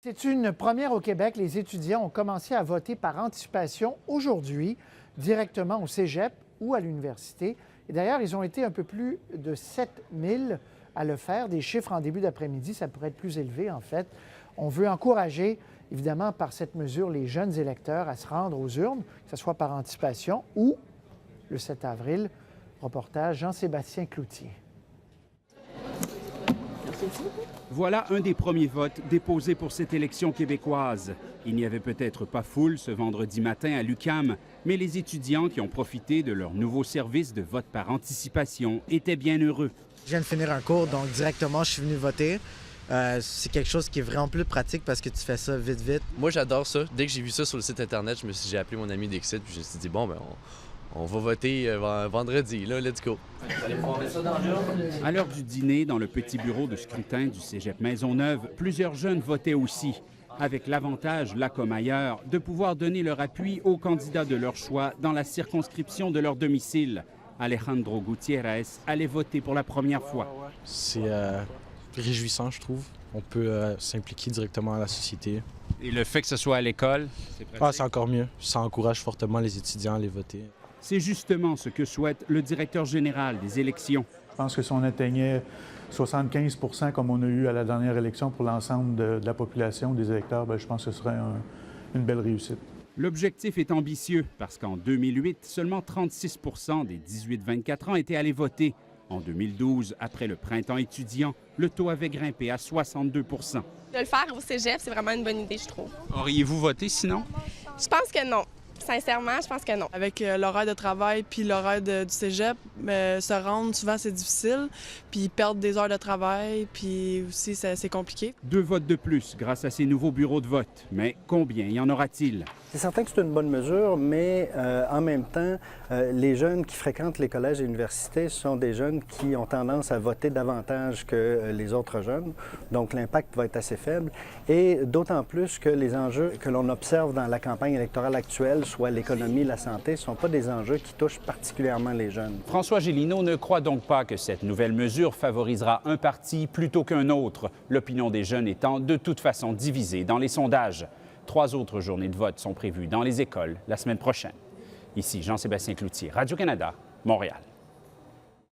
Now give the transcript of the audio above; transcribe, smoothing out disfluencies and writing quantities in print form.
C'est une première au Québec. Les étudiants ont commencé à voter par anticipation aujourd'hui, directement au cégep ou à l'université. Et d'ailleurs, ils ont été un peu plus de 7 000 à le faire. Des chiffres en début d'après-midi, ça pourrait être plus élevé, en fait. On veut encourager, évidemment, par cette mesure, les jeunes électeurs à se rendre aux urnes, que ce soit par anticipation ou le 7 avril. Reportage Jean-Sébastien Cloutier. Voilà un des premiers votes déposés pour cette élection québécoise. Il n'y avait peut-être pas foule ce vendredi matin à l'UQAM, mais les étudiants qui ont profité de leur nouveau service de vote par anticipation étaient bien heureux. Je viens de finir un cours, donc directement, je suis venu voter. C'est quelque chose qui est vraiment plus pratique parce que tu fais ça vite, vite. Moi, j'adore ça. Dès que j'ai vu ça sur le site Internet, j'ai appelé mon ami Dixit, puis je me suis dit, bon, ben, on va voter vendredi, là, let's go. À l'heure du dîner, dans le petit bureau de scrutin du cégep Maisonneuve, plusieurs jeunes votaient aussi, avec l'avantage, là comme ailleurs, de pouvoir donner leur appui aux candidats de leur choix dans la circonscription de leur domicile. Alejandro Gutiérrez allait voter pour la première fois. C'est réjouissant, je trouve. On peut s'impliquer directement à la société. Et le fait que ce soit à l'école, c'est encore mieux. Ça encourage fortement les étudiants à aller voter. C'est justement ce que souhaite le directeur général des élections. Je pense que si on atteignait 75 % comme on a eu à la dernière élection pour l'ensemble de la population des électeurs, bien, je pense que ce serait une belle réussite. L'objectif est ambitieux parce qu'en 2008, seulement 36 % des 18-24 ans étaient allés voter. En 2012, après le printemps étudiant, le taux avait grimpé à 62 %. De le faire au cégep, c'est vraiment une bonne idée, je trouve. Auriez-vous voté sinon? Je pense que non. Sincèrement, je pense que non. Avec l'horaire de travail puis l'horaire du cégep, se rendre, souvent, c'est difficile. Puis perdre des heures de travail, puis aussi, c'est compliqué. 2 votes de plus grâce à ces nouveaux bureaux de vote. Mais combien y en aura-t-il? C'est certain que c'est une bonne mesure, mais en même temps, les jeunes qui fréquentent les collèges et universités sont des jeunes qui ont tendance à voter davantage que les autres jeunes. Donc l'impact va être assez faible. Et d'autant plus que les enjeux que l'on observe dans la campagne électorale actuelle, soit l'économie, la santé, ne sont pas des enjeux qui touchent particulièrement les jeunes. François Gélineau ne croit donc pas que cette nouvelle mesure favorisera un parti plutôt qu'un autre, l'opinion des jeunes étant de toute façon divisée dans les sondages. 3 autres journées de vote sont prévues dans les écoles la semaine prochaine. Ici Jean-Sébastien Cloutier, Radio-Canada, Montréal.